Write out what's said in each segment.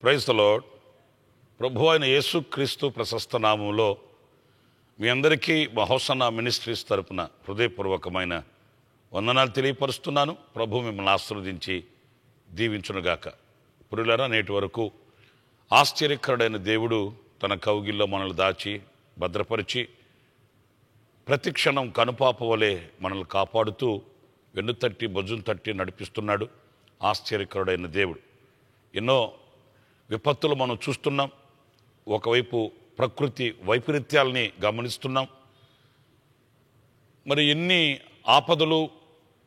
Praise the lord. ప్రభు అయిన యేసుక్రీస్తు ప్రశస్త నామంలో మీ అందరికీ మా హోసన్నా మినిస్ట్రీస్ తరపున హృదయపూర్వకమైన వందనాలు తెలియపరుస్తున్నాను. ప్రభు మిమ్మల్ని ఆశీర్వదించి దీవించునుగాక. పురులారా, నేటి వరకు ఆశ్చర్యకరుడైన దేవుడు తన కౌగిల్లో మనల్ని దాచి భద్రపరిచి ప్రతి క్షణం కనుపాప వలె మనల్ని కాపాడుతూ వెన్నుతట్టి భుజం తట్టి నడిపిస్తున్నాడు. ఆశ్చర్యకరుడైన దేవుడు. ఎన్నో విపత్తులు మనం చూస్తున్నాం. ఒకవైపు ప్రకృతి వైపరీత్యాలని గమనిస్తున్నాం. మరి ఎన్ని ఆపదలు,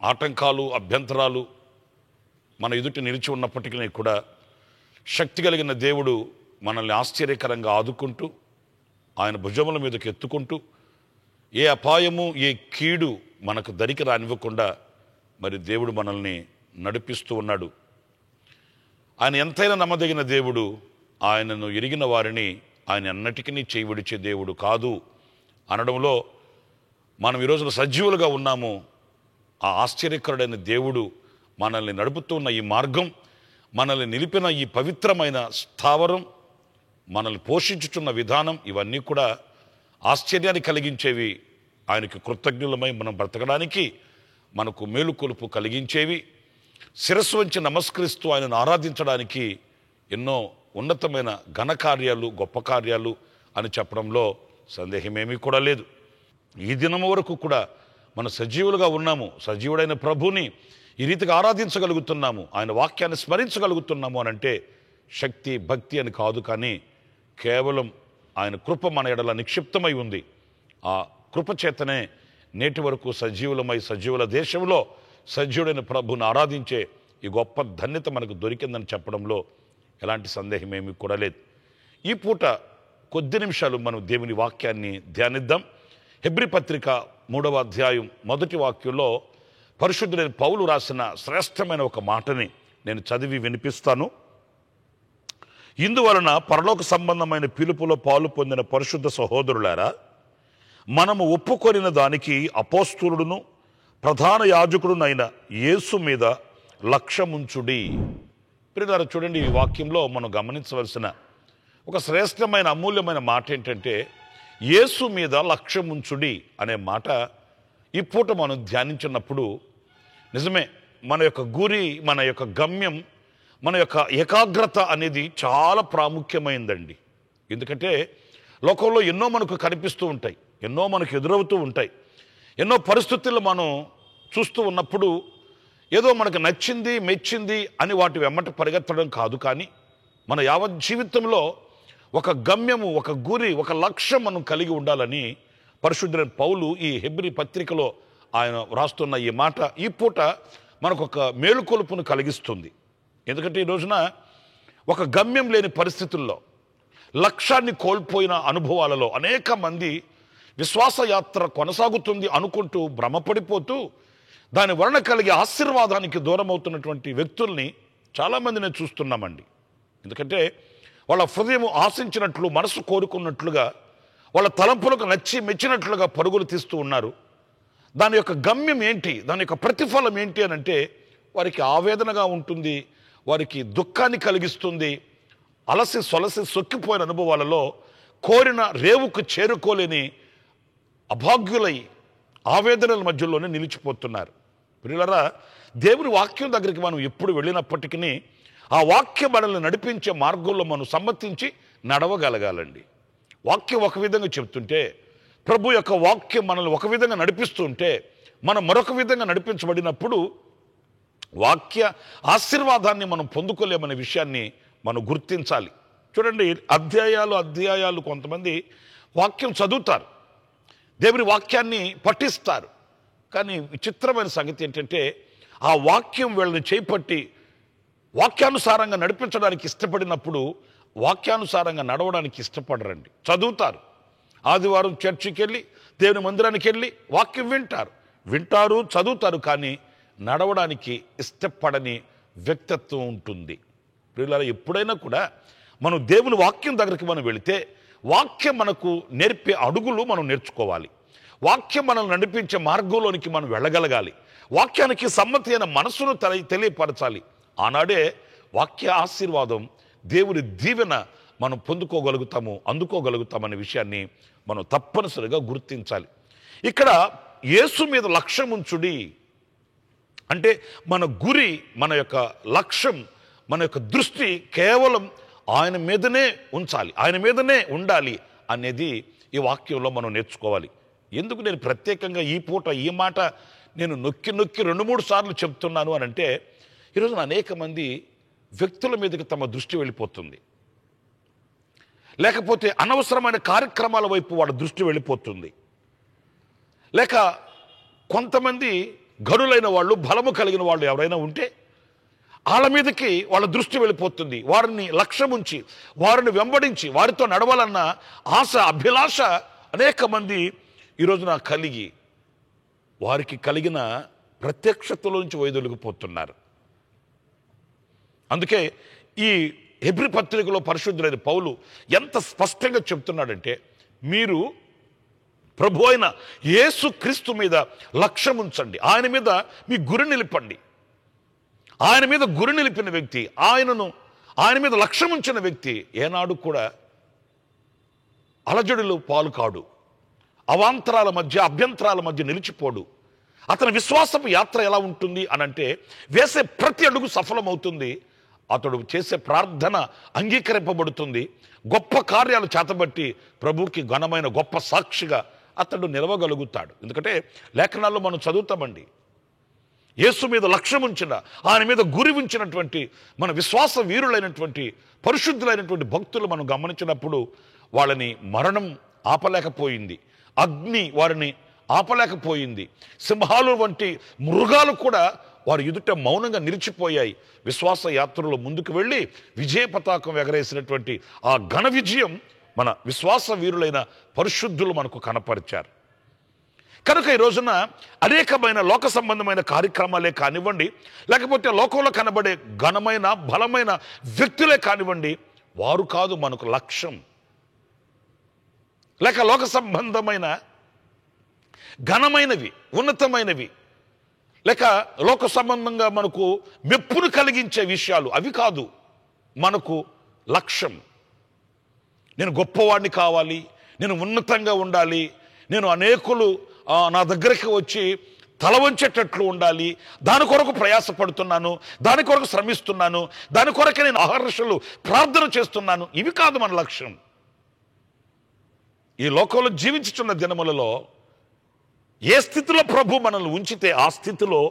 ఆటంకాలు, అభ్యంతరాలు మన ఎదుటి నిలిచి ఉన్నప్పటికీ కూడా శక్తి కలిగిన దేవుడు మనల్ని ఆశ్చర్యకరంగా ఆదుకుంటూ ఆయన భుజముల మీదకి ఎత్తుకుంటూ ఏ అపాయము, ఏ కీడు మనకు దరికి రానివ్వకుండా మరి దేవుడు మనల్ని నడిపిస్తూ ఉన్నాడు. ఆయన ఎంతైనా నమ్మదగిన దేవుడు. ఆయనను ఎరిగిన వారిని ఆయన అన్నటికీ చేయి విడిచే దేవుడు కాదు అనడంలో మనం ఈ రోజున సజీవులుగా ఉన్నాము. ఆ ఆశ్చర్యకరుడైన దేవుడు మనల్ని నడుపుతున్న ఈ మార్గం, మనల్ని నిలిపిన ఈ పవిత్రమైన స్థావరం, మనల్ని పోషించుతున్న విధానం, ఇవన్నీ కూడా ఆశ్చర్యాన్ని కలిగించేవి. ఆయనకి కృతజ్ఞులమై మనం బ్రతకడానికి మనకు మేలుకొలుపు కలిగించేవి. శిరస్సు వంచి నమస్కరిస్తూ ఆయనను ఆరాధించడానికి ఎన్నో ఉన్నతమైన ఘనకార్యాలు, గొప్ప కార్యాలు అని చెప్పడంలో సందేహమేమీ కూడా లేదు. ఈ దినం వరకు కూడా మనం సజీవులుగా ఉన్నాము. సజీవుడైన ప్రభుని ఈ రీతిగా ఆరాధించగలుగుతున్నాము, ఆయన వాక్యాన్ని స్మరించగలుగుతున్నాము అని అంటే శక్తి, భక్తి అని కాదు, కానీ కేవలం ఆయన కృప మన ఎడల నిక్షిప్తమై ఉంది. ఆ కృప చేతనే నేటి వరకు సజీవులమై సజీవుల దేశంలో సజీవుడైన ప్రభుని ఆరాధించే ఈ గొప్ప ధన్యత మనకు దొరికిందని చెప్పడంలో ఎలాంటి సందేహమేమీ కూడా లేదు. ఈ పూట కొద్ది నిమిషాలు మనం దేవుని వాక్యాన్ని ధ్యానిద్దాం. హెబ్రీ పత్రిక 3వ అధ్యాయం 1వ వాక్యంలో పరిశుద్ధుడైన పౌలు రాసిన శ్రేష్టమైన ఒక మాటని నేను చదివి వినిపిస్తాను. ఇందువలన పరలోక సంబంధమైన పిలుపులో పాలు పొందిన పరిశుద్ధ సహోదరులారా, మనము ఒప్పుకొనిన దానికి అపోస్తలుడును ప్రధాన యాజకుడునైన యేసు మీద లక్ష్యముంచుడి. ప్రియులారా, చూడండి, ఈ వాక్యంలో మనం గమనించవలసిన ఒక శ్రేష్టమైన అమూల్యమైన మాట ఏంటంటే యేసు మీద లక్ష్యముంచుడి అనే మాట. ఈ పూట మనం ధ్యానించినప్పుడు నిజమే మన యొక్క గురి, మన యొక్క గమ్యం, మన యొక్క ఏకాగ్రత అనేది చాలా ప్రాముఖ్యమైందండి. ఎందుకంటే లోకంలో ఎన్నో మనకు కనిపిస్తూ ఉంటాయి, ఎన్నో మనకు ఎదురవుతూ ఉంటాయి. ఎన్నో పరిస్థితుల్లో మనం చూస్తూ ఉన్నప్పుడు ఏదో మనకు నచ్చింది, మెచ్చింది అని వాటి వెమ్మట పరిగెత్తడం కాదు, కానీ మన యావత్ జీవితంలో ఒక గమ్యము, ఒక గురి, ఒక లక్ష్యం మనం కలిగి ఉండాలని పరిశుద్ధుడైన పౌలు ఈ హెబ్రీ పత్రికలో ఆయన వ్రాస్తున్న ఈ మాట ఈ పూట మనకు ఒక మేలుకొలుపును కలిగిస్తుంది. ఎందుకంటే ఈ రోజున ఒక గమ్యం లేని పరిస్థితుల్లో, లక్ష్యాన్ని కోల్పోయిన అనుభవాలలో అనేక మంది విశ్వాసయాత్ర కొనసాగుతుంది అనుకుంటూ భ్రమపడిపోతూ దాని వలన కలిగే ఆశీర్వాదానికి దూరం అవుతున్నటువంటి వ్యక్తుల్ని చాలామంది నేను చూస్తున్నామండి. ఎందుకంటే వాళ్ళ హృదయం ఆశించినట్లు, మనసు కోరుకున్నట్లుగా, వాళ్ళ తలంపులకు నచ్చి మెచ్చినట్లుగా పరుగులు తీస్తూ ఉన్నారు. దాని యొక్క గమ్యం ఏంటి, దాని యొక్క ప్రతిఫలం ఏంటి అని అంటే వారికి ఆవేదనగా ఉంటుంది, వారికి దుఃఖాన్ని కలిగిస్తుంది. అలసి సొలసి సొక్కిపోయిన అనుభవాలలో కోరిన రేవుకు చేరుకోలేని అభాగ్యులై ఆవేదనల మధ్యలోనే నిలిచిపోతున్నారు. ప్రియులారా, దేవుని వాక్యం దగ్గరికి మనం ఎప్పుడు వెళ్ళినప్పటికీ ఆ వాక్యం మనల్ని నడిపించే మార్గంలో మనం సమ్మతించి నడవగలగాలండి. వాక్యం ఒక విధంగా చెప్తుంటే, ప్రభు యొక్క వాక్యం మనల్ని ఒక విధంగా నడిపిస్తుంటే, మనం మరొక విధంగా నడిపించబడినప్పుడు వాక్య ఆశీర్వాదాన్ని మనం పొందుకోలేమనే విషయాన్ని మనం గుర్తించాలి. చూడండి, అధ్యాయాలు కొంతమంది వాక్యం చదువుతారు, దేవుని వాక్యాన్ని పఠిస్తారు. కానీ విచిత్రమైన సంగతి ఏంటంటే ఆ వాక్యం వీళ్ళని చేపట్టి వాక్యానుసారంగా నడిపించడానికి ఇష్టపడినప్పుడు వాక్యానుసారంగా నడవడానికి ఇష్టపడరండి. చదువుతారు, ఆదివారం చర్చికి వెళ్ళి దేవుని మందిరానికి వెళ్ళి వాక్యం వింటారు చదువుతారు, కానీ నడవడానికి ఇష్టపడని వ్యక్తిత్వం ఉంటుంది. ప్రియులారా, ఎప్పుడైనా కూడా మనం దేవుని వాక్యం దగ్గరికి మనం వెళితే వాక్యం మనకు నేర్పే అడుగులు మనం నేర్చుకోవాలి. వాక్యం మనల్ని నడిపించే మార్గంలోనికి మనం వెళ్ళగలగాలి. వాక్యానికి సమ్మతి అయిన మనసును తెలియపరచాలి. ఆనాడే వాక్య ఆశీర్వాదం, దేవుని దీవెన మనం అందుకోగలుగుతామనే విషయాన్ని మనం తప్పనిసరిగా గుర్తించాలి. ఇక్కడ యేసు మీద లక్ష్యం ఉంచుడి అంటే మన గురి, మన యొక్క లక్ష్యం, మన యొక్క దృష్టి కేవలం ఆయన మీదనే ఉంచాలి, ఆయన మీదనే ఉండాలి అనేది ఈ వాక్యంలో మనం నేర్చుకోవాలి. ఎందుకు నేను ప్రత్యేకంగా ఈ పూట ఈ మాట నేను నొక్కి 2-3 సార్లు చెప్తున్నాను అని అంటే, ఈరోజున అనేక మంది వ్యక్తుల మీదకి తమ దృష్టి వెళ్ళిపోతుంది, లేకపోతే అనవసరమైన కార్యక్రమాల వైపు వాళ్ళ దృష్టి వెళ్ళిపోతుంది, లేక కొంతమంది గనులైన వాళ్ళు, బలము కలిగిన వాళ్ళు ఎవరైనా ఉంటే వాళ్ళ మీదకి వాళ్ళ దృష్టి వెళ్ళిపోతుంది. వారిని లక్ష్యం ఉంచి, వారిని వెంబడించి, వారితో నడవాలన్న ఆశ, అభిలాష అనేక మంది ఈరోజున కలిగి వారికి కలిగిన ప్రత్యక్షతలోంచి వైదొలిగిపోతున్నారు. అందుకే ఈ హెబ్రీ పత్రికలో పరిశుద్ధులైన పౌలు ఎంత స్పష్టంగా చెప్తున్నాడంటే, మీరు ప్రభు అయిన యేసు క్రీస్తు మీద లక్ష్యం ఉంచండి, ఆయన మీద మీ గురి నిలిపండి. ఆయన మీద గురి నిలిపిన వ్యక్తి, ఆయన మీద లక్ష్యం ఉంచిన వ్యక్తి ఏనాడు కూడా అలజడులు పాలు కాడు, అవాంతరాల మధ్య, అభ్యంతరాల మధ్య నిలిచిపోడు. అతని విశ్వాసపు యాత్ర ఎలా ఉంటుంది అనంటే, వేసే ప్రతి అడుగు సఫలమవుతుంది, అతడు చేసే ప్రార్థన అంగీకరింపబడుతుంది, గొప్ప కార్యాలు చేతబట్టి ప్రభువుకి ఘనమైన గొప్ప సాక్షిగా అతడు నిలవగలుగుతాడు. ఎందుకంటే లేఖనాల్లో మనం చదువుతామండి, యేసు మీద లక్ష్యం ఉంచిన, ఆయన మీద గురి ఉంచినటువంటి మన విశ్వాస వీరులైనటువంటి పరిశుద్ధులైనటువంటి భక్తులు మనం గమనించినప్పుడు వాళ్ళని మరణం ఆపలేకపోయింది, అగ్ని వారిని ఆపలేకపోయింది, సింహాలు వంటి మృగాలు కూడా వారు ఎదుట మౌనంగా నిలిచిపోయాయి. విశ్వాస యాత్రలో ముందుకు వెళ్ళి విజయ పతాకం ఎగరేసినటువంటి ఆ ఘన విజయం మన విశ్వాస వీరులైన పరిశుద్ధులు మనకు కనపరిచారు. కనుక ఈ రోజున అనేకమైన లోక సంబంధమైన కార్యక్రమాలే కానివ్వండి, లేకపోతే లోకంలో కనబడే ఘనమైన బలమైన వ్యక్తులే కానివ్వండి, వారు కాదు మనకు లక్ష్యం. లేక లోక సంబంధమైన ఘనమైనవి, ఉన్నతమైనవి, లేక లోక సంబంధంగా మనకు మెప్పును కలిగించే విషయాలు అవి కాదు మనకు లక్ష్యం. నేను గొప్పవాడిని కావాలి, నేను ఉన్నతంగా ఉండాలి, నేను అనేకులు నా దగ్గరికి వచ్చి తల వంచేటట్లు ఉండాలి, దాని కొరకు ప్రయాసపడుతున్నాను, దాని కొరకు శ్రమిస్తున్నాను, దాని కొరకే నేను అహర్నిశలు ప్రార్థన చేస్తున్నాను. ఇవి కాదు మన లక్ష్యం. ఈ లోకంలో జీవించుచున్న దినములలో ఏ స్థితిలో ప్రభు మనల్ని ఉంచితే ఆ స్థితిలో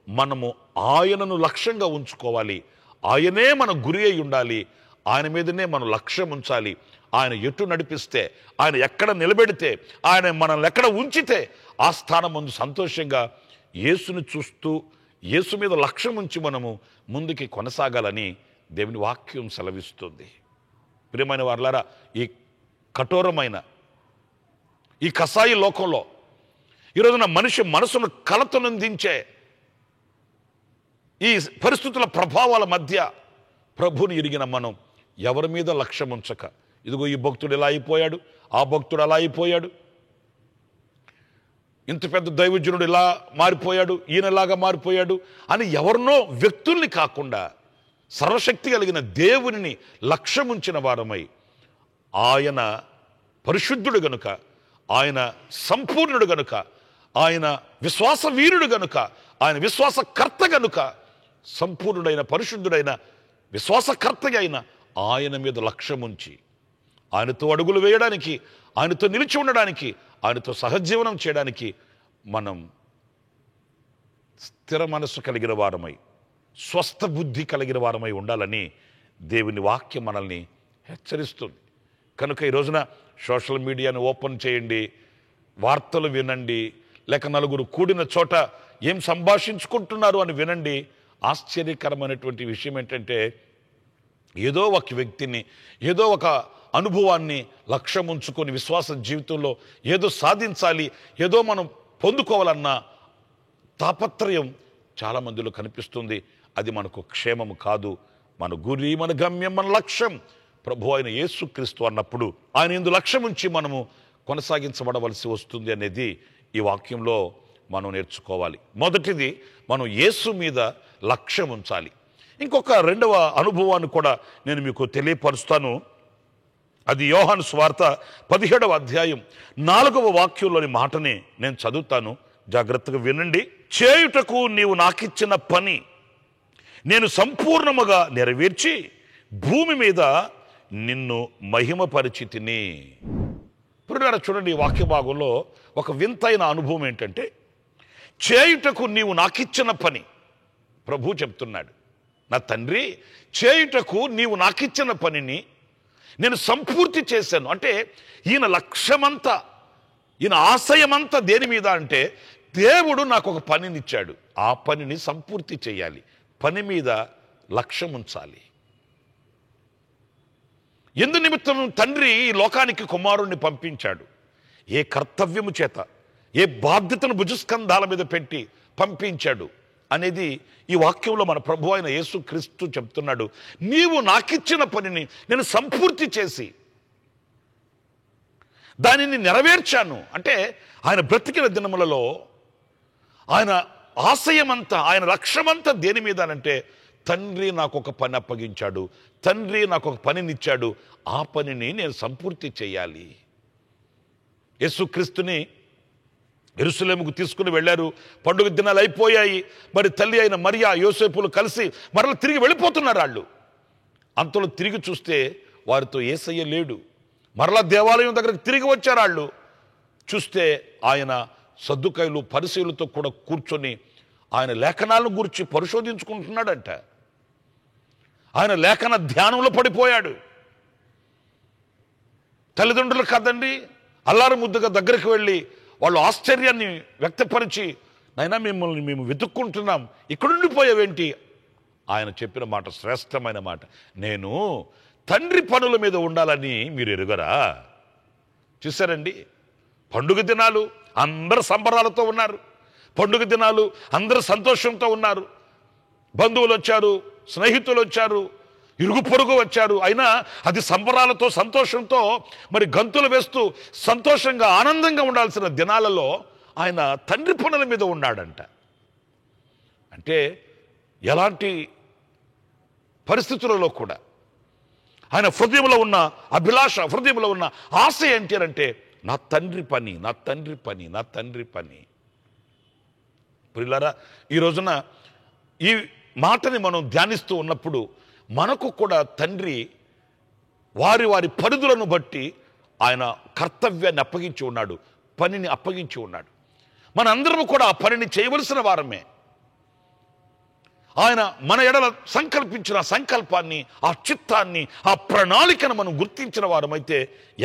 మనము ఆయనను లక్ష్యంగా ఉంచుకోవాలి. ఆయనే మన గురి అయి ఉండాలి, ఆయన మీదనే మనం లక్ష్యం ఉంచాలి. ఆయన ఎటు నడిపిస్తే, ఆయన ఎక్కడ నిలబెడితే, ఆయన మనల్ని ఎక్కడ ఉంచితే ఆ స్థానం ముందు సంతోషంగా యేసుని చూస్తూ యేసు మీద లక్ష్యం ఉంచి మనము ముందుకి కొనసాగాలని దేవుని వాక్యం సెలవిస్తుంది. ప్రియమైన వారలారా, ఈ కఠోరమైన ఈ కసాయి లోకంలో ఈరోజున మనిషి మనసును కలతనందించే ఈ పరిస్థితుల ప్రభావాల మధ్య ప్రభుని ఎరిగిన మనం ఎవరి మీద లక్ష్యం ఉంచక, ఇదిగో ఈ భక్తుడు ఇలా అయిపోయాడు, ఆ భక్తుడు అలా అయిపోయాడు, ఇంత పెద్ద దైవజనుడు ఇలా మారిపోయాడు, ఈయనలాగా మారిపోయాడు అని ఎవరినో వ్యక్తుల్ని కాకుండా సర్వశక్తి కలిగిన దేవుని లక్ష్యం ఉంచిన వారమై, ఆయన పరిశుద్ధుడు గనుక, ఆయన సంపూర్ణుడు గనుక, ఆయన విశ్వాస వీరుడు గనుక, ఆయన విశ్వాసకర్త గనుక, సంపూర్ణుడైన పరిశుద్ధుడైన విశ్వాసకర్త అయిన ఆయన మీద లక్ష్యం ఉంచి ఆయనతో అడుగులు వేయడానికి, ఆయనతో నిలిచి ఉండడానికి, ఆయనతో సహజీవనం చేయడానికి మనం స్థిర మనస్సు కలిగిన వారమై, స్వస్థ బుద్ధి కలిగిన వారమై ఉండాలని దేవుని వాక్యం మనల్ని హెచ్చరిస్తుంది. కనుక ఈ రోజున సోషల్ మీడియాను ఓపెన్ చేయండి, వార్తలు వినండి, లేక నలుగురు కూడిన చోట ఏం సంభాషించుకుంటున్నారు అని వినండి. ఆశ్చర్యకరమైనటువంటి విషయం ఏంటంటే, ఏదో ఒక వ్యక్తిని, ఏదో ఒక అనుభవాన్ని లక్ష్యం ఉంచుకొని విశ్వాస జీవితంలో ఏదో సాధించాలి, ఏదో మనం పొందుకోవాలన్న తాపత్రయం చాలా మందిలో కనిపిస్తుంది. అది మనకు క్షేమము కాదు. మన గురి, మన గమ్యం, మన లక్ష్యం ప్రభు అయిన యేసుక్రీస్తు అన్నప్పుడు ఆయన యందు లక్ష్యం ఉంచి మనము కొనసాగించబడవలసి వస్తుంది అనేది ఈ వాక్యంలో మనం నేర్చుకోవాలి. మొదటిది, మనం యేసు మీద లక్ష్యం ఉంచాలి. ఇంకొక రెండవ అనుభవాన్ని కూడా నేను మీకు తెలియపరుస్తాను. అది యోహాను సువార్త 17వ అధ్యాయం 4వ వాక్యంలోని మాటని నేను చదువుతాను, జాగ్రత్తగా వినండి. చేయుటకు నీవు నాకిచ్చిన పని నేను సంపూర్ణముగా నెరవేర్చి భూమి మీద నిన్ను మహిమపరిచితిని. ఇప్పుడు చూడండి, ఈ వాక్య భాగంలో ఒక వింతైన అనుభవం ఏంటంటే, చేయుటకు నీవు నాకిచ్చిన పని. ప్రభు చెప్తున్నాడు, నా తండ్రి, చేయుటకు నీవు నాకిచ్చిన పనిని నేను సంపూర్తి చేశాను. అంటే ఈయన లక్ష్యమంతా, ఈయన ఆశయమంతా దేని మీద అంటే, దేవుడు నాకు ఒక పనినిచ్చాడు, ఆ పనిని సంపూర్తి చేయాలి, పని మీద లక్ష్యం ఉంచాలి. ఎందు నిమిత్తం తండ్రి ఈ లోకానికి కుమారుణ్ణి పంపించాడు? ఏ కర్తవ్యము చేత, ఏ బాధ్యతను భుజస్కంధాల మీద పెట్టి పంపించాడు అనేది ఈ వాక్యంలో మన ప్రభు అయిన యేసుక్రీస్తు చెప్తున్నాడు. నీవు నాకిచ్చిన పనిని నేను సంపూర్తి చేసి దానిని నెరవేర్చాను. అంటే ఆయన బ్రతికిన దినములలో ఆయన ఆశయమంతా, ఆయన లక్ష్యమంతా దేని మీద అంటే, తండ్రి నాకు ఒక పని అప్పగించాడు, తండ్రి నాకు ఒక పనినిచ్చాడు, ఆ పనిని నేను సంపూర్తి చేయాలి. యేసుక్రీస్తుని యెరూషలేముకు తీసుకుని వెళ్ళారు. పండుగ దినాలు అయిపోయాయి. మరి తల్లి అయిన మరియా, యోసేపులు కలిసి మరలా తిరిగి వెళ్ళిపోతున్నారు. వాళ్ళు అంతలో తిరిగి చూస్తే వారితో యేసయ్య లేడు. మరలా దేవాలయం దగ్గరకు తిరిగి వచ్చారు. వాళ్ళు చూస్తే ఆయన సద్దుకైలు, పరిసయ్యులతో కూడా కూర్చొని ఆయన లేఖనాలను గురించి పరిశోధించుకుంటున్నాడంట. ఆయన లేఖన ధ్యానంలో పడిపోయాడు. తల్లిదండ్రులు కాదండి, అల్లారు ముద్దుగా దగ్గరికి వెళ్ళి వాళ్ళు ఆశ్చర్యాన్ని వ్యక్తపరిచి, నైనా మిమ్మల్ని మేము వెతుక్కుంటున్నాం, ఇక్కడుండిపోయావేంటి? ఆయన చెప్పిన మాట శ్రేష్టమైన మాట, నేను తండ్రి పనుల మీద ఉండాలని మీరు ఎరుగరా? చూశారండి, పండుగ దినాలు అందరు సంబరాలతో ఉన్నారు. పండుగ దినాలు అందరూ సంతోషంతో ఉన్నారు. బంధువులు వచ్చారు, స్నేహితులు వచ్చారు, ఇరుగు పొరుగు వచ్చారు. అయినా అది సంబరాలతో, సంతోషంతో మరి గంతులు వేస్తూ సంతోషంగా, ఆనందంగా ఉండాల్సిన దినాలలో ఆయన తండ్రి పనుల మీద ఉన్నాడంట. అంటే ఎలాంటి పరిస్థితులలో కూడా ఆయన హృదయంలో ఉన్న అభిలాష, హృదయంలో ఉన్న ఆశ ఏంటి అంటే, నా తండ్రి పని, నా తండ్రి పని, నా తండ్రి పని. ప్రియులారా, ఈ రోజున ఈ మాటని మనం ధ్యానిస్తూ ఉన్నప్పుడు మనకు కూడా తండ్రి వారి వారి పరిధులను బట్టి ఆయన కర్తవ్యాన్ని అప్పగించి ఉన్నాడు, పనిని అప్పగించి ఉన్నాడు. మనందరము కూడా ఆ పనిని చేయవలసిన వారమే. ఆయన మన ఎడల సంకల్పించిన సంకల్పాన్ని, ఆ చిత్తాన్ని, ఆ ప్రణాళికను మనం గుర్తించిన వారమైతే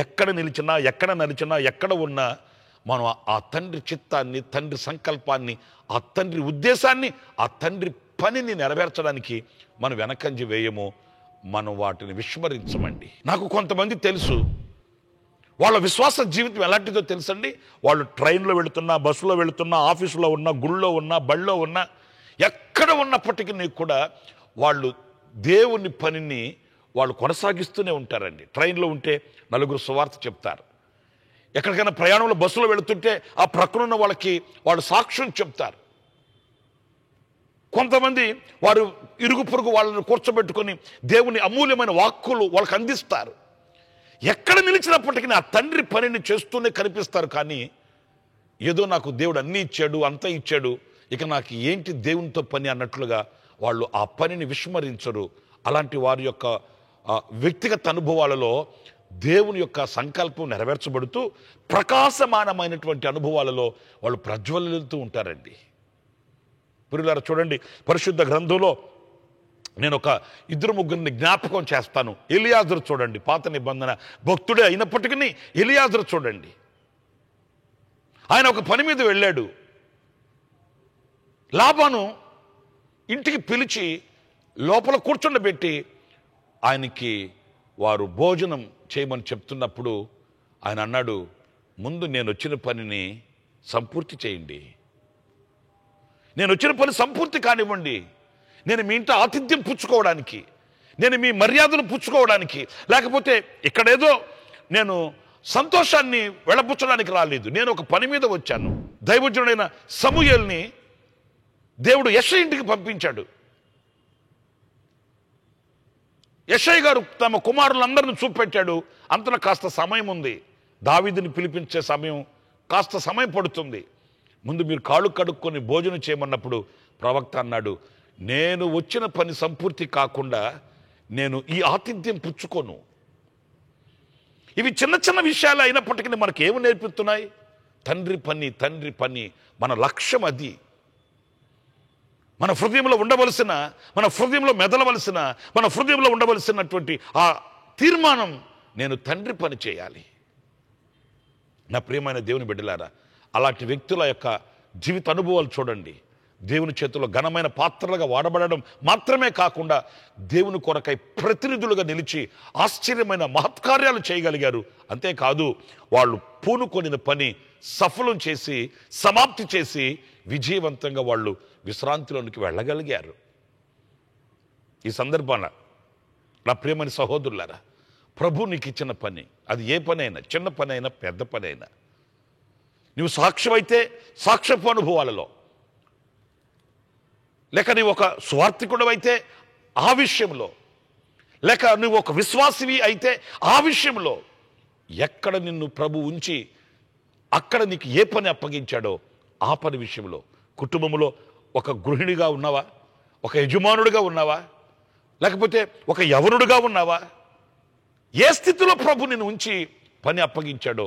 ఎక్కడ నిలిచినా, ఎక్కడ నడిచినా, ఎక్కడ ఉన్నా మనం ఆ తండ్రి చిత్తాన్ని, తండ్రి సంకల్పాన్ని, ఆ తండ్రి ఉద్దేశాన్ని, ఆ తండ్రి పనిని నెరవేర్చడానికి మనం వెనకంజి వేయము, మనం వాటిని విస్మరించమండి. నాకు కొంతమంది తెలుసు, వాళ్ళ విశ్వాస జీవితం ఎలాంటిదో తెలుసండి. వాళ్ళు ట్రైన్లో వెళుతున్నా, బస్సులో వెళుతున్నా, ఆఫీసులో ఉన్నా, గుళ్ళో ఉన్నా, బళ్ళో ఉన్నా, ఎక్కడ ఉన్నప్పటికీ కూడా వాళ్ళు దేవుని పనిని వాళ్ళు కొనసాగిస్తూనే ఉంటారండి. ట్రైన్లో ఉంటే నలుగురు సువార్త చెప్తారు. ఎక్కడికైనా ప్రయాణంలో బస్సులో వెళుతుంటే ఆ ప్రక్కనున్న వాళ్ళకి వాళ్ళు సాక్ష్యం చెప్తారు. కొంతమంది వారు ఇరుగు పొరుగు వాళ్ళని కూర్చోబెట్టుకొని దేవుని అమూల్యమైన వాక్కులు వాళ్ళకి అందిస్తారు. ఎక్కడ నిలిచినప్పటికీ ఆ తండ్రి పనిని చేస్తూనే కనిపిస్తారు. కానీ ఏదో నాకు దేవుడు అన్నీ ఇచ్చాడు, అంతా ఇచ్చాడు, ఇక నాకు ఏంటి దేవునితో పని అన్నట్లుగా వాళ్ళు ఆ పనిని విస్మరించరు. అలాంటి వారి యొక్క వ్యక్తిగత అనుభవాలలో దేవుని యొక్క సంకల్పం నెరవేర్చబడుతూ ప్రకాశమానమైనటువంటి అనుభవాలలో వాళ్ళు ప్రజ్వలిస్తూ ఉంటారండి. ప్రియులారా, చూడండి, పరిశుద్ధ గ్రంథంలో నేను ఒక 2-3 జ్ఞాపకం చేస్తాను. ఎలియాజరు చూడండి, పాత నిబంధన భక్తుడే అయినప్పటికీ ఎలియాజరు చూడండి, ఆయన ఒక పని మీద వెళ్ళాడు. లాబాను ఇంటికి పిలిచి లోపల కూర్చుండబెట్టి ఆయనకి వారు భోజనం చేయమని చెప్తున్నప్పుడు ఆయన అన్నాడు, ముందు నేను వచ్చిన పనిని సంపూర్తి చేయండి, నేను వచ్చిన పని సంపూర్తి కానివ్వండి. నేను మీ ఇంట ఆతిథ్యం పుచ్చుకోవడానికి, నేను మీ మర్యాదను పుచ్చుకోవడానికి, లేకపోతే ఇక్కడేదో నేను సంతోషాన్ని వెళ్ళపుచ్చడానికి రాలేదు. నేను ఒక పని మీద వచ్చాను. దైవజనుడైన సమూయేలుని దేవుడు యెషయా ఇంటికి పంపించాడు. యెషయా గారు తమ కుమారులందరిని చూపెట్టాడు. అంతలో కాస్త సమయం ఉంది, దావీదుని పిలిపించే సమయం కాస్త సమయం పడుతుంది. ముందు మీరు కాళ్ళు కడుక్కొని భోజనం చేయమన్నప్పుడు ప్రవక్త అన్నాడు, నేను వచ్చిన పని సంపూర్తి కాకుండా నేను ఈ ఆతిథ్యం పుచ్చుకోను. ఇవి చిన్న చిన్న విషయాలు అయినప్పటికీ మనకి ఏమి నేర్పిస్తున్నాయి? తండ్రి పని, మన లక్ష్యం అది. మన హృదయంలో ఉండవలసిన, మన హృదయంలో మెదలవలసిన, మన హృదయంలో ఉండవలసినటువంటి ఆ తీర్మానం, నేను తండ్రి పని చేయాలి. నా ప్రియమైన దేవుని బిడ్డలారా, అలాంటి వ్యక్తుల యొక్క జీవిత అనుభవాలు చూడండి. దేవుని చేతిలో ఘనమైన పాత్రలుగా వాడబడడం మాత్రమే కాకుండా దేవుని కొరకై ప్రతినిధులుగా నిలిచి ఆశ్చర్యమైన మహత్కార్యాలు చేయగలిగారు. అంతేకాదు, వాళ్ళు పూనుకొనిన పని సఫలం చేసి సమాప్తి చేసి విజయవంతంగా వాళ్ళు విశ్రాంతిలోనికి వెళ్ళగలిగారు. ఈ సందర్భాన నా ప్రియమైన సహోదరులారా, ప్రభు నీకు ఇచ్చిన పని, అది ఏ పనైనా, చిన్న పనైనా పెద్ద పనైనా, నువ్వు సాక్ష్యమైతే సాక్ష్యపు అనుభవాలలో, లేక నువ్వు ఒక స్వార్థికుడు అయితే ఆ విషయంలో, లేక నువ్వు ఒక విశ్వాసివి అయితే ఆ విషయంలో, ఎక్కడ నిన్ను ప్రభు ఉంచి అక్కడ నీకు ఏ పని అప్పగించాడో ఆ పని విషయంలో, కుటుంబంలో ఒక గృహిణిగా ఉన్నావా, ఒక యజమానుడిగా ఉన్నావా, లేకపోతే ఒక యవనుడిగా ఉన్నావా, ఏ స్థితిలో ప్రభు నిన్ను ఉంచి పని అప్పగించాడో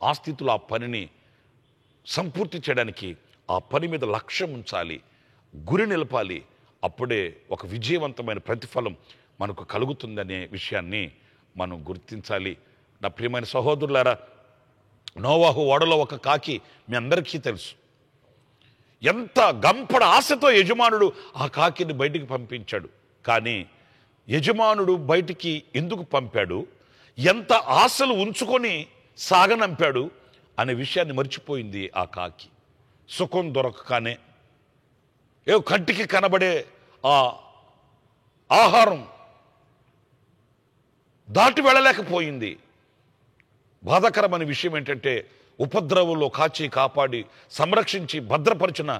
ఆ స్థితిలో ఆ పనిని సంపూర్తి చేయడానికి ఆ పని మీద లక్ష్యం ఉంచాలి, గురి నిలపాలి. అప్పుడే ఒక విజయవంతమైన ప్రతిఫలం మనకు కలుగుతుందనే విషయాన్ని మనం గుర్తించాలి. నా ప్రియమైన సహోదరులారా, నోవాహు ఓడలో ఒక కాకి మీ అందరికీ తెలుసు. ఎంత గంపడ ఆశతో యజమానుడు ఆ కాకిని బయటికి పంపించాడు. కానీ యజమానుడు బయటికి ఎందుకు పంపాడు, ఎంత ఆశలు ఉంచుకొని సాగనంపాడు అనే విషయాన్ని మర్చిపోయింది ఆ కాకి. సుఖం దొరకగానే కంటికి కనబడే ఆ ఆహారం దాటి వెళ్ళలేకపోయింది. బాధాకరమైన విషయం ఏంటంటే, ఉపద్రవంలో కాచి కాపాడి సంరక్షించి భద్రపరిచిన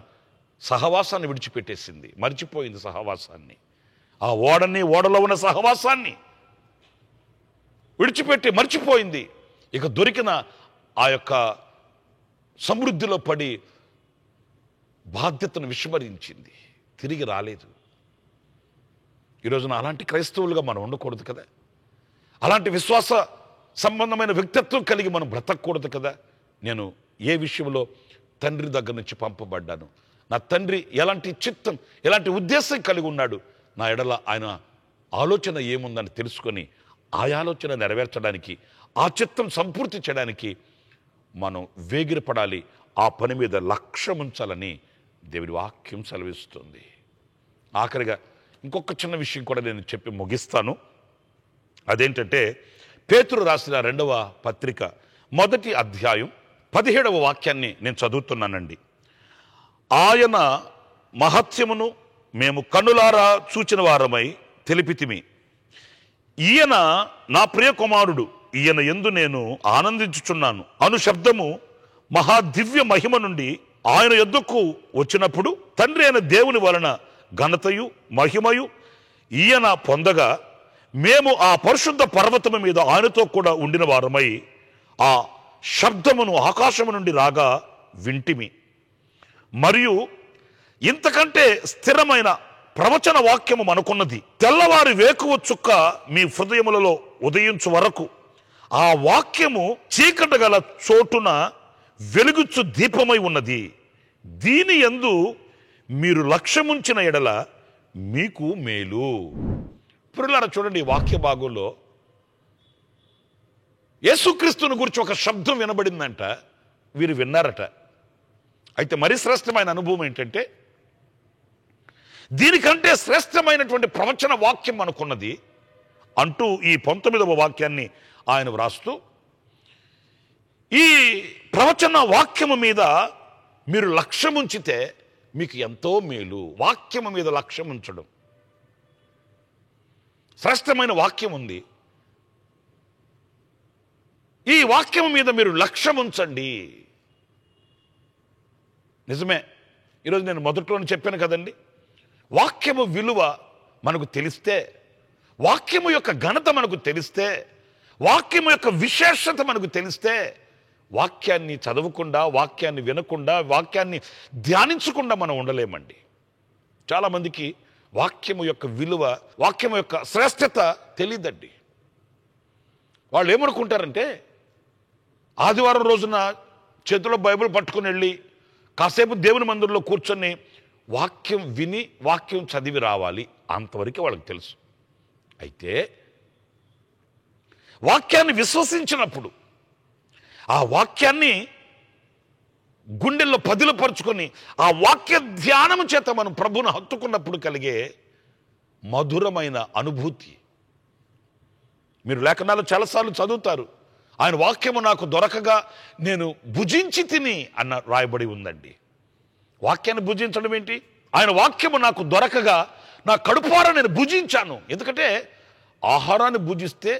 సహవాసాన్ని విడిచిపెట్టేసింది, మర్చిపోయింది సహవాసాన్ని. ఆ ఓడలో ఉన్న సహవాసాన్ని విడిచిపెట్టి మర్చిపోయింది. ఇక దొరికిన ఆ యొక్క సమృద్ధిలో పడి బాధ్యతను విస్మరించింది, తిరిగి రాలేదు. ఈరోజున అలాంటి క్రైస్తవులుగా మనం ఉండకూడదు కదా, అలాంటి విశ్వాస సంబంధమైన వ్యక్తిత్వం కలిగి మనం బ్రతకూడదు కదా. నేను ఏ విషయంలో తండ్రి దగ్గర నుంచి పంపబడ్డాను, నా తండ్రి ఎలాంటి చిత్తం, ఎలాంటి ఉద్దేశం కలిగి ఉన్నాడు, నా ఎడల ఆయన ఆలోచన ఏముందని తెలుసుకొని ఆ ఆలోచన నెరవేర్చడానికి, ఆ చిత్తం సంపూర్తి చేయడానికి మనం వేగిరపడాలి. ఆ పని మీద లక్ష్యం ఉంచాలని దేవుని వాక్యం సెలవిస్తుంది. ఆఖరిగా ఇంకొక చిన్న విషయం కూడా నేను చెప్పి ముగిస్తాను. అదేంటంటే, పేతురు రాసిన 2వ పత్రిక 1వ అధ్యాయం 17వ వాక్యాన్ని నేను చదువుతున్నానండి. ఆయన మహత్యమును మేము కన్నులారా చూచిన వారమై తెలిపితిమి. ఈయన నా ప్రియ కుమారుడు, ఈయన యందు నేను ఆనందించుచున్నాను అను శబ్దము మహాదివ్య మహిమ నుండి ఆయన యొద్దకు వచ్చినప్పుడు తండ్రి అయిన దేవుని వలన ఘనతయు మహిమయు ఈయన పొందగా, మేము ఆ పరిశుద్ధ పర్వతము మీద ఆయనతో కూడా ఉండిన వారమై ఆ శబ్దమును ఆకాశము నుండి రాగా వింటిమి. మరియు ఇంతకంటే స్థిరమైన ప్రవచన వాక్యము మనకున్నది. తెల్లవారి వేకువ చుక్క మీ హృదయములలో ఉదయించు వరకు ఆ వాక్యము చీకటి గల చోటున వెలుగుచు దీపమై ఉన్నది. దీని యందు మీరు లక్ష్యముంచిన ఎడల మీకు మేలు. ప్రియులారా, చూడండి, వాక్య భాగంలో యేసుక్రీస్తుని గురించి ఒక శబ్దం వినబడిందంట. వీరు విన్నారట. అయితే మరి శ్రేష్టమైన అనుభవం ఏంటంటే, దీనికంటే శ్రేష్టమైనటువంటి ప్రవచన వాక్యం మనకున్నది అంటూ ఈ 19వ వాక్యాన్ని ఆయన వ్రాస్తూ, ఈ ప్రవచన వాక్యము మీద మీరు లక్ష్యం ఉంచితే మీకు ఎంతో మేలు. వాక్యము మీద లక్ష్యం ఉంచడం. శ్రేష్టమైన వాక్యం ఉంది, ఈ వాక్యం మీద మీరు లక్ష్యం ఉంచండి. నిజమే, ఈరోజు నేను మొదట్లోనే చెప్పాను కదండి, వాక్యము విలువ మనకు తెలిస్తే, వాక్యము యొక్క ఘనత మనకు తెలిస్తే, వాక్యము యొక్క విశేషత మనకు తెలిస్తే, వాక్యాన్ని చదవకుండా, వాక్యాన్ని వినకుండా, వాక్యాన్ని ధ్యానించకుండా మనం ఉండలేమండి. చాలామందికి వాక్యము యొక్క విలువ, వాక్యము యొక్క శ్రేష్టత తెలియదండి. వాళ్ళు ఏమనుకుంటారంటే, ఆదివారం రోజున చేతిలో బైబిల్ పట్టుకుని వెళ్ళి కాసేపు దేవుని మందిరంలో కూర్చొని వాక్యం విని వాక్యం చదివి రావాలి, అంతవరకు వాళ్ళకి తెలుసు. అయితే వాక్యాన్ని విశ్వసించినప్పుడు, ఆ వాక్యాన్ని గుండెల్లో పదిలపరుచుకొని ఆ వాక్య ధ్యానము చేత మనం ప్రభువును హత్తుకున్నప్పుడు కలిగే మధురమైన అనుభూతి. మీరు లేఖనాలు చాలాసార్లు చదువుతారు, ఆయన వాక్యము నాకు దొరకగా నేను భుజించి తిని అన్న రాయబడి ఉందండి. వాక్యాన్ని భుజించడం ఏంటి? ఆయన వాక్యము నాకు దొరకగా నా కడుపార నేను భుజించాను. ఎందుకంటే ఆహారాన్ని భుజిస్తే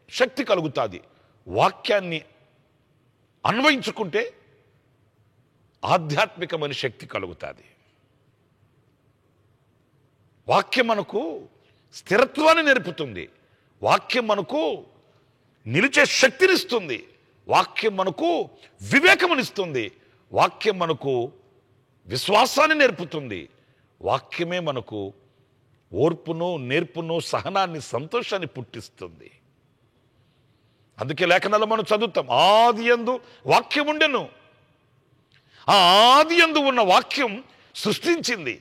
శక్తి కలుగుతుంది, వాక్యాన్ని అన్వయించుకుంటే ఆధ్యాత్మికమైన శక్తి కలుగుతుంది. వాక్యం మనకు స్థిరత్వాన్ని నేర్పుతుంది, వాక్యం మనకు నిలిచే శక్తినిస్తుంది, వాక్యం మనకు వివేకమునిస్తుంది, వాక్యం మనకు విశ్వాసాన్ని నేర్పుతుంది, వాక్యమే మనకు ఓర్పును, నేర్పును, సహనాన్ని, సంతోషాన్ని పుట్టిస్తుంది. అందుకే లేఖనాలు మనం చదువుతాం, ఆదియందు వాక్యం ఉండెను, ఆ ఆదియందు ఉన్న వాక్యం సృష్టించింది,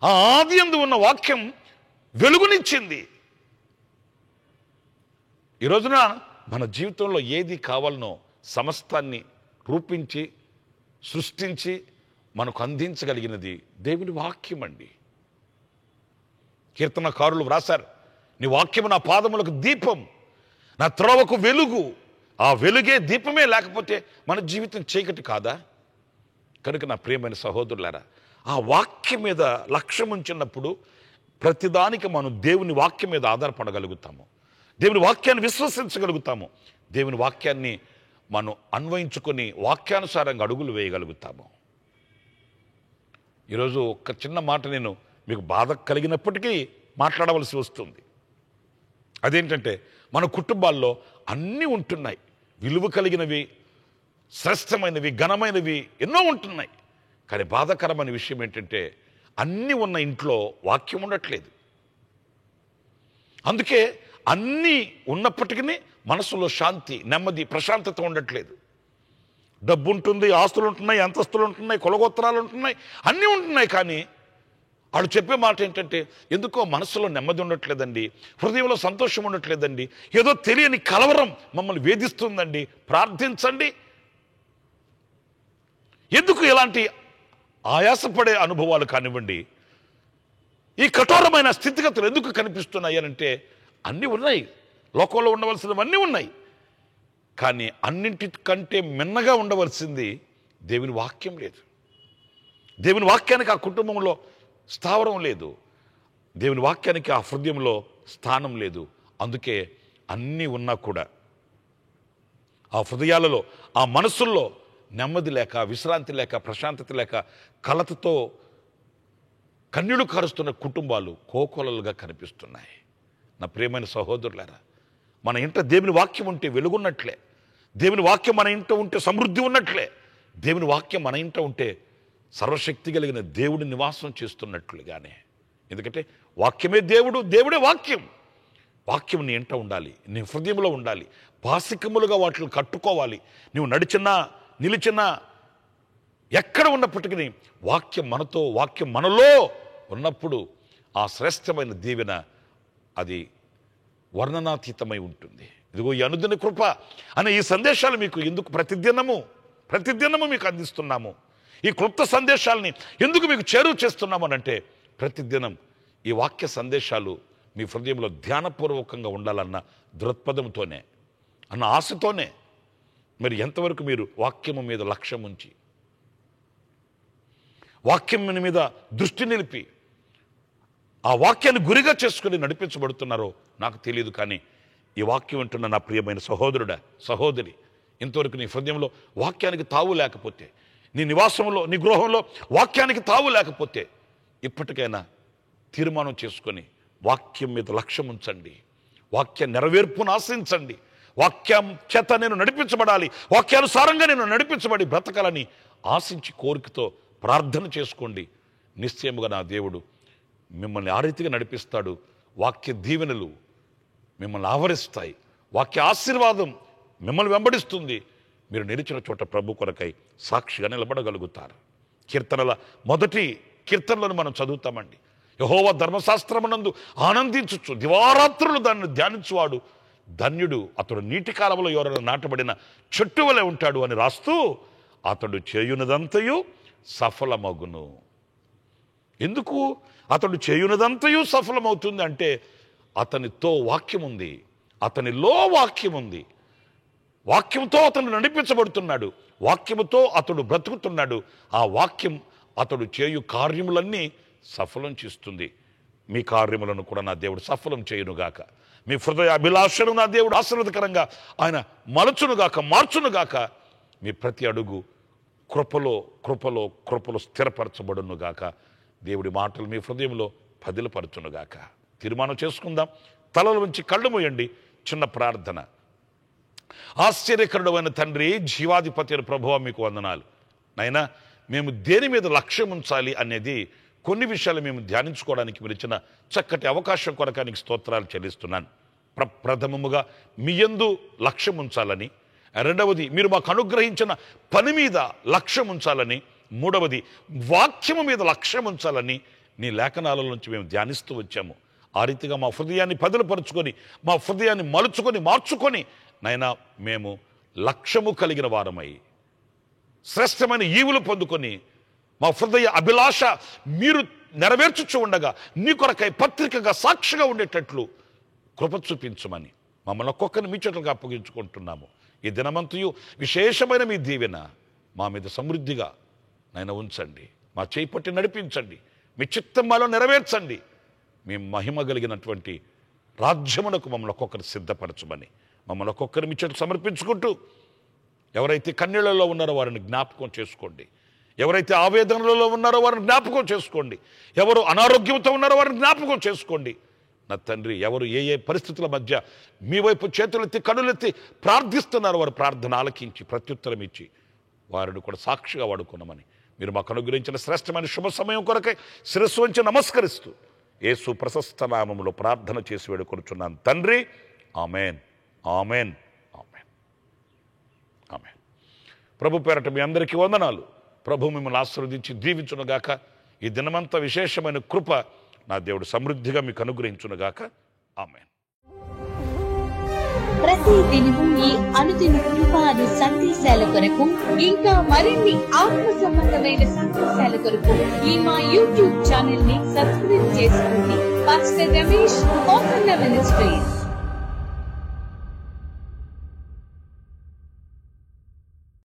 ఆ ఆదియందు ఉన్న వాక్యం వెలుగునిచ్చింది. ఈ రోజున మన జీవితంలో ఏది కావాలనో సమస్తాన్ని రూపించి సృష్టించి మనకు అందించగలిగినది దేవుని వాక్యం అండి. కీర్తనకారులు వ్రాసారు, నీ వాక్యము నా పాదములకు దీపం, నా త్రోవకు వెలుగు. ఆ వెలుగే దీపమే లేకపోతే మన జీవితం చీకటి కాదా? కనుక నా ప్రియమైన సహోదరులారా, ఆ వాక్యం మీద లక్ష్యం ఉంచినప్పుడు ప్రతిదానికి మనం దేవుని వాక్యం మీద ఆధారపడగలుగుతాము, దేవుని వాక్యాన్ని విశ్వసించగలుగుతాము, దేవుని వాక్యాన్ని మనం అన్వయించుకొని వాక్యానుసారంగా అడుగులు వేయగలుగుతాము. ఈరోజు ఒక చిన్న మాట నేను మీకు బాధ కలిగినప్పటికీ మాట్లాడవలసి వస్తుంది. అదేంటంటే, మన కుటుంబాల్లో అన్నీ ఉంటున్నాయి, విలువ కలిగినవి, శ్రేష్టమైనవి, ఘనమైనవి ఎన్నో ఉంటున్నాయి. కానీ బాధాకరమైన విషయం ఏంటంటే, అన్నీ ఉన్న ఇంట్లో వాక్యం ఉండట్లేదు. అందుకే అన్నీ ఉన్నప్పటికీ మనసులో శాంతి, నెమ్మది, ప్రశాంతత ఉండట్లేదు. డబ్బు ఉంటుంది, ఆస్తులు ఉంటున్నాయి, అంతస్తులు ఉంటున్నాయి, కులగోత్రాలు ఉంటున్నాయి, అన్నీ ఉంటున్నాయి. కానీ వాళ్ళు చెప్పే మాట ఏంటంటే, ఎందుకో మనసులో నెమ్మది ఉండట్లేదండి, హృదయంలో సంతోషం ఉండట్లేదండి, ఏదో తెలియని కలవరం మమ్మల్ని వేధిస్తుందండి, ప్రార్థించండి. ఎందుకు ఇలాంటి ఆయాసపడే అనుభవాలు కానివ్వండి, ఈ కఠోరమైన స్థితిగతులు ఎందుకు కనిపిస్తున్నాయి అంటే, అన్నీ ఉన్నాయి, లోకంలో ఉండవలసినవన్నీ ఉన్నాయి. కానీ అన్నింటికంటే మిన్నగా ఉండవలసింది దేవుని వాక్యం లేదు. దేవుని వాక్యానికి ఆ కుటుంబంలో స్థావరం లేదు, దేవుని వాక్యానికి ఆ హృదయంలో స్థానం లేదు. అందుకే అన్నీ ఉన్నా కూడా ఆ హృదయాలలో, ఆ మనసుల్లో నెమ్మది లేక, విశ్రాంతి లేక, ప్రశాంతత లేక, కలతతో కన్నీళ్లు కారుస్తున్న కుటుంబాలు కోకొలలుగా కనిపిస్తున్నాయి. నా ప్రియమైన సహోదరులారా, మన ఇంట దేవుని వాక్యం ఉంటే వెలుగున్నట్లే, దేవుని వాక్యం మన ఇంట ఉంటే సమృద్ధి ఉన్నట్లే, దేవుని వాక్యం మన ఇంట ఉంటే సర్వశక్తి కలిగిన దేవుడు నివాసం చేస్తున్నట్లుగానే. ఎందుకంటే వాక్యమే దేవుడు, దేవుడే వాక్యం. వాక్యం నీ ఇంట ఉండాలి, నీ హృదయంలో ఉండాలి, భాసికములుగా వాటిని కట్టుకోవాలి. నువ్వు నడిచినా నిలిచినా ఎక్కడ ఉన్నప్పటికీ వాక్యం మనతో, వాక్యం మనలో ఉన్నప్పుడు ఆ శ్రేష్టమైన దీవెన అది వర్ణనాతీతమై ఉంటుంది. ఇదిగో ఈ అనుదిన కృప అనే ఈ సందేశాలు మీకు ఎందుకు ప్రతిదినము ప్రతిదినము మీకు అందిస్తున్నాము. ఈ క్లుప్త సందేశాలని ఎందుకు మీకు చేరువ చేస్తున్నాము అనంటే, ప్రతిదినం ఈ వాక్య సందేశాలు మీ హృదయంలో ధ్యానపూర్వకంగా ఉండాలన్న దృక్పథంతోనే, అన్న ఆశతోనే మరి ఎంతవరకు మీరు వాక్యము మీద లక్ష్యం ఉంచి, వాక్యం మీద దృష్టి నిలిపి, ఆ వాక్యాన్ని గురిగా చేసుకుని నడిపించబడుతున్నారో నాకు తెలియదు. కానీ ఈ వాక్యం వింటున్న నా ప్రియమైన సహోదరుడా, సహోదరి, ఇంతవరకు నీ హృదయంలో వాక్యానికి తావు లేకపోతే, నీ నివాసంలో, నీ గృహంలో వాక్యానికి తావు లేకపోతే, ఇప్పటికైనా తీర్మానం చేసుకొని వాక్యం మీద లక్ష్యం ఉంచండి. వాక్య నెరవేర్పును ఆశించండి. వాక్యం చేత నేను నడిపించబడాలి, వాక్యానుసారంగా నేను నడిపించబడి బ్రతకాలని ఆశించి కోరికతో ప్రార్థన చేసుకోండి. నిశ్చయముగా నా దేవుడు మిమ్మల్ని ఆ రీతిగా నడిపిస్తాడు. వాక్య దీవెనలు మిమ్మల్ని ఆవరిస్తాయి. వాక్య ఆశీర్వాదం మిమ్మల్ని వెంబడిస్తుంది. మీరు నిలిచిన చోట ప్రభు కొరకై సాక్షిగా నిలబడగలుగుతారు. కీర్తనల మొదటి కీర్తనలను మనం చదువుతామండి. యెహోవా ధర్మశాస్త్రమునందు ఆనందించుచు దివారాత్రులు దాన్ని ధ్యానించువాడు ధన్యుడు, అతడు నీటి కాలంలో ఎవరైనా నాటబడిన చెట్టు వలె ఉంటాడు అని రాస్తూ, అతడు చేయునదంతయు సఫలమగును. ఎందుకు అతడు చేయునదంతయు సఫలమవుతుంది అంటే, అతనితో వాక్యం ఉంది, అతనిలో వాక్యం ఉంది. వాక్యంతో అతను నడిపించబడుతున్నాడు, వాక్యముతో అతడు బ్రతుకుతున్నాడు. ఆ వాక్యం అతడు చేయు కార్యములన్నీ సఫలం చేస్తుంది. మీ కార్యములను కూడా నా దేవుడు సఫలం చేయునుగాక. మీ హృదయ అభిలాషను నా దేవుడు ఆశీర్వదకరంగా ఆయన మలచునుగాక, మార్చునుగాక. మీ ప్రతి అడుగు కృపలో కృపలో కృపలో స్థిరపరచబడునుగాక. దేవుడి మాటలు మీ హృదయంలో పదిలపరచునుగాక. తీర్మానం చేసుకుందాం. తలల నుంచి కళ్ళు మూయండి. చిన్న ప్రార్థన. ఆశ్చర్యకరుడైన తండ్రి, జీవాధిపతి అయిన ప్రభువా, మీకు వందనాలు. నైనా మేము దేని మీద లక్ష్యం ఉంచాలి అనేది కొన్ని విషయాలు మేము ధ్యానించుకోవడానికి మీరు ఇచ్చిన చక్కటి అవకాశం కొరకానికి స్తోత్రాలు చెల్లిస్తున్నాను. ప్రథమముగా మీ యందు లక్ష్యం ఉంచాలని, రెండవది మీరు మాకు అనుగ్రహించిన పని మీద లక్ష్యం ఉంచాలని, మూడవది వాక్యము మీద లక్ష్యం ఉంచాలని నీ లేఖనాల నుంచి మేము ధ్యానిస్తూ వచ్చాము. ఆ రీతిగా మా హృదయాన్ని పదులుపరుచుకొని, మా హృదయాన్ని మలుచుకొని, మార్చుకొని నైనా మేము లక్ష్యము కలిగిన వారమై శ్రేష్టమైన ఈవులు పొందుకొని, మా హృదయ అభిలాష మీరు నెరవేర్చుచు ఉండగా నీ కొరకై పత్రికగా సాక్షిగా ఉండేటట్లు కృప చూపించమని మమ్మల్ని ఒక్కొక్కరిని మీ చేతులకు అప్పగించుకుంటున్నాము. ఈ దినమంతయు విశేషమైన మీ దీవెన మా మీద సమృద్ధిగా నైనా ఉంచండి. మా చేయి పట్టి నడిపించండి. మీ చిత్తం మాలో నెరవేర్చండి. మీ మహిమ కలిగినటువంటి రాజ్యమునకు మమ్మల్ని ఒక్కొక్కరు సిద్ధపరచమని మమ్మల్ని ఒక్కొక్కరు మీ చేతులకు సమర్పించుకుంటూ, ఎవరైతే కన్నీళ్లలో ఉన్నారో వారిని జ్ఞాపకం చేసుకోండి. ఎవరైతే ఆవేదనలలో ఉన్నారో వారిని జ్ఞాపకం చేసుకోండి. ఎవరు అనారోగ్యంతో ఉన్నారో వారిని జ్ఞాపకం చేసుకోండి. నా తండ్రి, ఎవరు ఏ ఏ పరిస్థితుల మధ్య మీ వైపు చేతులెత్తి కనులెత్తి ప్రార్థిస్తున్నారో వారి ప్రార్థన ఆలకించి ప్రత్యుత్తరం ఇచ్చి వారిని కూడా సాక్షిగా వాడుకున్నామని మీరు మాకు అనుగ్రహించిన శ్రేష్టమైన శుభ సమయం కొరకై శిరస్సు వంచి నమస్కరిస్తూ యేసు ప్రశస్త నామములో ప్రార్థన చేసి వేడుకొనుచున్నాను తండ్రి. Amen, amen, amen, amen. ప్రభు పేరట మీ అందరికీ వందనాలు. ప్రభు మిమ్మల్ని ఆశీర్వదించి దీవించునుగాక. ఈ దినమంతా విశేషమైన కృప నా దేవుడు సమృద్ధిగా మీకు అనుగ్రహించునుగాక. ఆమెన్. ప్రతి దినము ఈ అనుదిన కృపాను సందేశాల కొరకు, ఇంకా మరిన్ని ఆత్మ సంబంధమైన సందేశాల కొరకు ఈ మా యూట్యూబ్ ఛానల్ ని సబ్స్క్రైబ్ చేసుకోండి. Pastor Ramesh ministries.